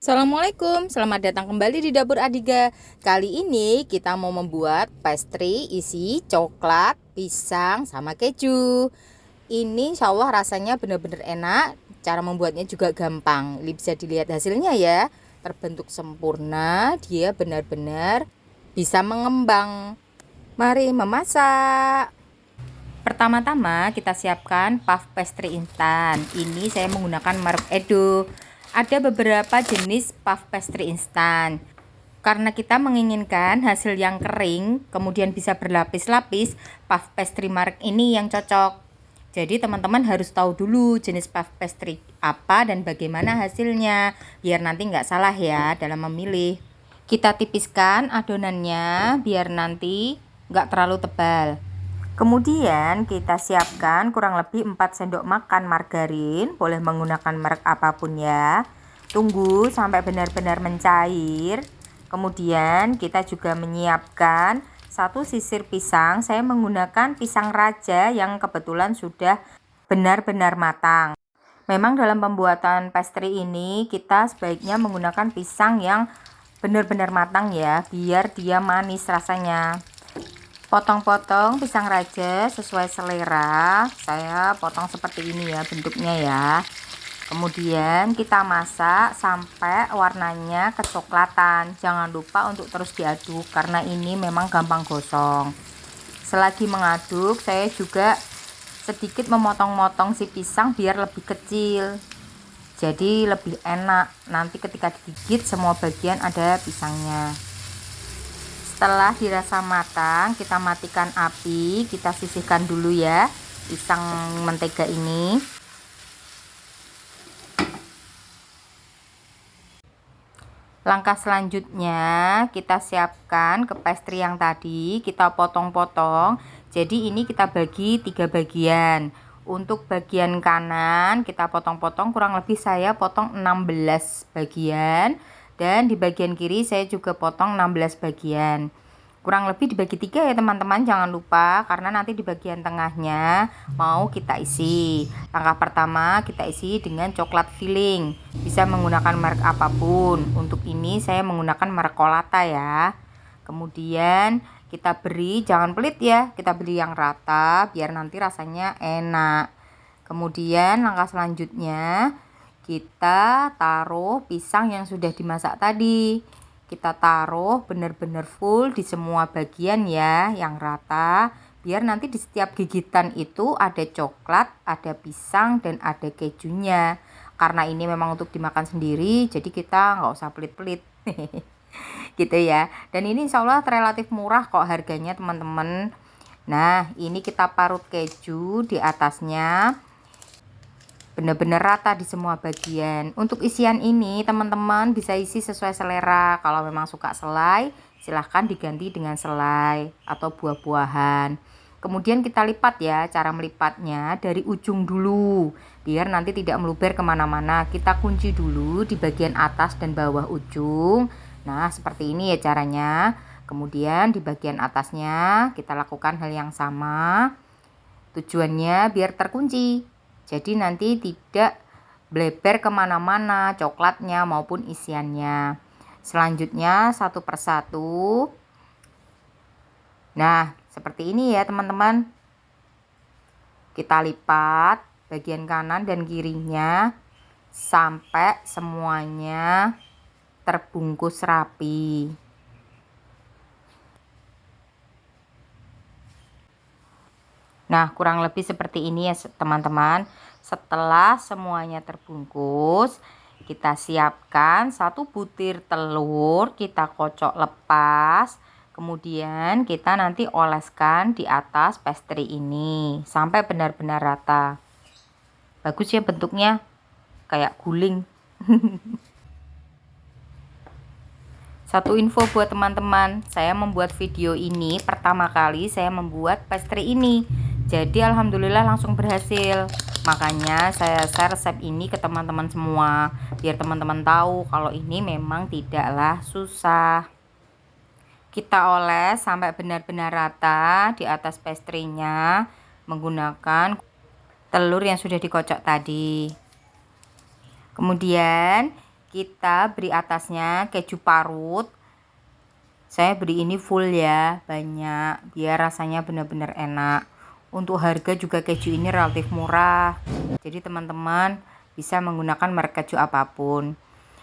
Assalamualaikum, selamat datang kembali di Dapur Adiga. Kali ini kita mau membuat pastry isi coklat, pisang, sama keju. Ini insya Allah rasanya benar-benar enak. Cara membuatnya juga gampang. Ini bisa dilihat hasilnya ya. Terbentuk sempurna, dia benar-benar bisa mengembang. Mari memasak. Pertama-tama kita siapkan puff pastry instan. Ini saya menggunakan merek Edo. Ada beberapa jenis puff pastry instan. Karena kita menginginkan hasil yang kering, kemudian bisa berlapis-lapis, puff pastry merek ini yang cocok. Jadi teman-teman harus tahu dulu jenis puff pastry apa dan bagaimana hasilnya, biar nanti nggak salah ya dalam memilih. Kita tipiskan adonannya biar nanti nggak terlalu tebal. Kemudian kita siapkan kurang lebih 4 sendok makan margarin, boleh menggunakan merek apapun ya. Tunggu sampai benar-benar mencair. Kemudian kita juga menyiapkan satu sisir pisang. Saya menggunakan pisang raja yang kebetulan sudah benar-benar matang. Memang dalam pembuatan pastry ini kita sebaiknya menggunakan pisang yang benar-benar matang ya, biar dia manis rasanya. Potong-potong pisang raja sesuai selera. Saya potong seperti ini ya bentuknya ya. Kemudian kita masak sampai warnanya kecoklatan. Jangan lupa untuk terus diaduk karena ini memang gampang gosong. Selagi mengaduk, saya juga sedikit memotong-motong si pisang biar lebih kecil. Jadi lebih enak. Nanti ketika digigit semua bagian ada pisangnya. Setelah dirasa matang, kita matikan api, kita sisihkan dulu ya pisang mentega ini. Langkah selanjutnya kita siapkan ke pastry yang tadi, kita potong-potong. Jadi ini kita bagi 3 bagian. Untuk bagian kanan kita potong-potong, kurang lebih saya potong 16 bagian. Dan di bagian kiri saya juga potong 16 bagian. Kurang lebih dibagi 3 ya teman-teman, jangan lupa, karena nanti di bagian tengahnya mau kita isi. Langkah pertama kita isi dengan coklat filling, bisa menggunakan merek apapun. Untuk ini saya menggunakan merek Colata ya. Kemudian kita beri, jangan pelit ya, kita beri yang rata biar nanti rasanya enak. Kemudian langkah selanjutnya kita taruh pisang yang sudah dimasak tadi. Kita taruh benar-benar full di semua bagian ya, yang rata, biar nanti di setiap gigitan itu ada coklat, ada pisang, dan ada kejunya. Karena ini memang untuk dimakan sendiri, jadi kita nggak usah pelit-pelit. Gitu ya. Dan ini insya Allah relatif murah kok harganya teman-teman. Nah, ini kita parut keju di atasnya, benar-benar rata di semua bagian. Untuk isian ini teman-teman bisa isi sesuai selera. Kalau memang suka selai, silahkan diganti dengan selai atau buah-buahan. Kemudian kita lipat ya, cara melipatnya dari ujung dulu biar nanti tidak meluber kemana-mana. Kita kunci dulu di bagian atas dan bawah ujung. Nah seperti ini ya caranya. Kemudian di bagian atasnya kita lakukan hal yang sama. Tujuannya biar terkunci, jadi nanti tidak bleber kemana-mana coklatnya maupun isiannya. Selanjutnya satu persatu. Nah seperti ini ya teman-teman. Kita lipat bagian kanan dan kirinya sampai semuanya terbungkus rapi. Nah, kurang lebih seperti ini ya teman-teman. Setelah semuanya terbungkus, kita siapkan satu butir telur, kita kocok lepas. Kemudian kita nanti oleskan di atas pastry ini sampai benar-benar rata. Bagus ya bentuknya, kayak guling. Satu info buat teman-teman, saya membuat video ini pertama kali saya membuat pastry ini. Jadi alhamdulillah langsung berhasil. Makanya saya share resep ini ke teman-teman semua, biar teman-teman tahu kalau ini memang tidaklah susah. Kita oles sampai benar-benar rata di atas pastry-nya menggunakan telur yang sudah dikocok tadi. Kemudian Kita beri atasnya keju parut. Saya beri ini full ya, banyak, biar rasanya benar-benar enak. Untuk harga juga keju ini relatif murah. Jadi teman-teman bisa menggunakan merek keju apapun.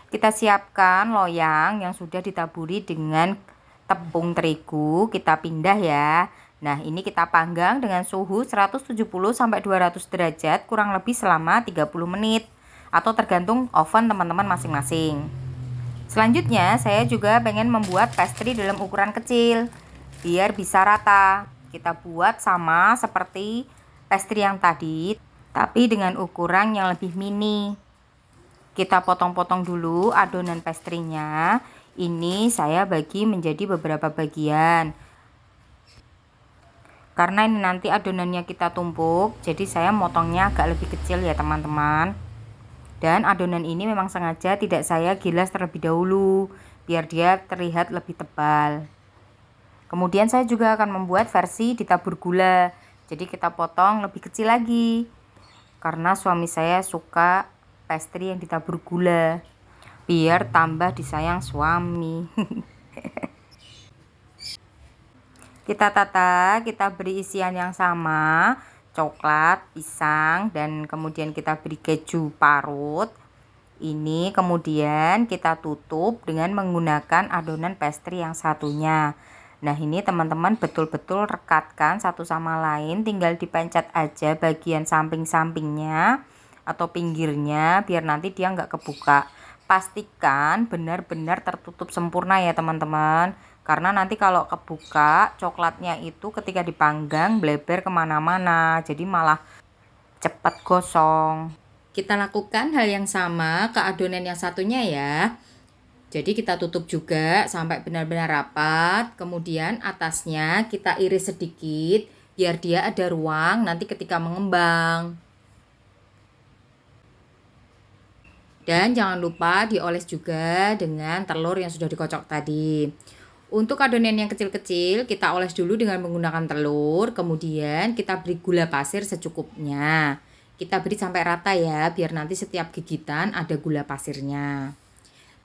Kita siapkan loyang yang sudah ditaburi dengan tepung terigu. Kita pindah ya. Nah, ini kita panggang dengan suhu 170 sampai 200 derajat kurang lebih selama 30 menit atau tergantung oven teman-teman masing-masing. Selanjutnya saya juga pengen membuat pastry dalam ukuran kecil biar bisa rata. Kita buat sama seperti pastry yang tadi tapi dengan ukuran yang lebih mini. Kita potong-potong dulu adonan pastry-nya. Ini saya bagi menjadi beberapa bagian. Karena ini nanti adonannya kita tumpuk, jadi saya motongnya agak lebih kecil ya teman-teman. Dan adonan ini memang sengaja tidak saya gilas terlebih dahulu biar dia terlihat lebih tebal. Kemudian saya juga akan membuat versi ditabur gula. Jadi kita potong lebih kecil lagi. Karena suami saya suka pastry yang ditabur gula. Biar tambah disayang suami. Kita tata, kita beri isian yang sama. Coklat, pisang, dan kemudian kita beri keju parut. Ini kemudian kita tutup dengan menggunakan adonan pastry yang satunya. Nah, ini teman-teman betul-betul rekatkan satu sama lain, tinggal dipencet aja bagian samping-sampingnya atau pinggirnya biar nanti dia nggak kebuka. Pastikan benar-benar tertutup sempurna ya teman-teman, karena nanti kalau kebuka coklatnya itu ketika dipanggang bleber kemana-mana, jadi malah cepat gosong. Kita lakukan hal yang sama ke adonan yang satunya ya. Jadi kita tutup juga sampai benar-benar rapat. Kemudian atasnya kita iris sedikit biar dia ada ruang nanti ketika mengembang. Dan jangan lupa dioles juga dengan telur yang sudah dikocok tadi. Untuk adonan yang kecil-kecil kita oles dulu dengan menggunakan telur. Kemudian kita beri gula pasir secukupnya. Kita beri sampai rata ya, biar nanti setiap gigitan ada gula pasirnya.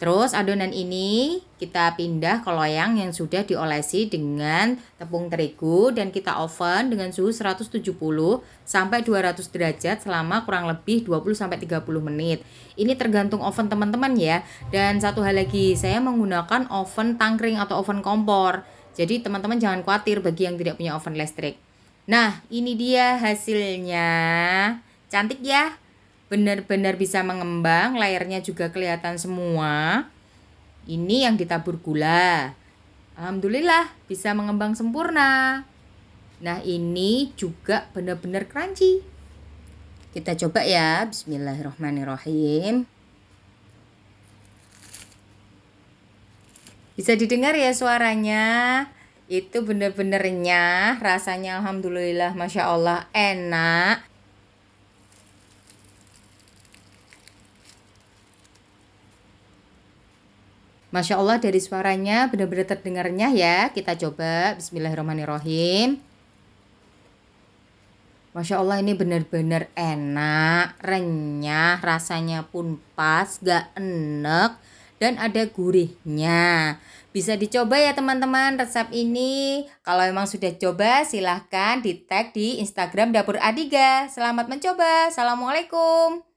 Terus adonan ini kita pindah ke loyang yang sudah diolesi dengan tepung terigu dan kita oven dengan suhu 170 sampai 200 derajat selama kurang lebih 20 sampai 30 menit. Ini tergantung oven teman-teman ya. Dan satu hal lagi, saya menggunakan oven tangkring atau oven kompor. Jadi teman-teman jangan khawatir bagi yang tidak punya oven listrik. Nah, ini dia hasilnya. Cantik ya? Benar-benar bisa mengembang, layarnya juga kelihatan semua. Ini yang ditabur gula. Alhamdulillah bisa mengembang sempurna. Nah, ini juga benar-benar crunchy. Kita coba ya. Bismillahirrahmanirrahim. Bisa didengar ya suaranya? Itu benar-benar renyah, rasanya alhamdulillah Masya Allah enak. Masya Allah dari suaranya benar-benar terdengarnya ya. Kita coba. Bismillahirrahmanirrahim. Masya Allah ini benar-benar enak, renyah, rasanya pun pas, gak enek, dan ada gurihnya. Bisa dicoba ya teman-teman resep ini. Kalau memang sudah coba silahkan di tag di Instagram Dapur Adiga. Selamat mencoba. Assalamualaikum.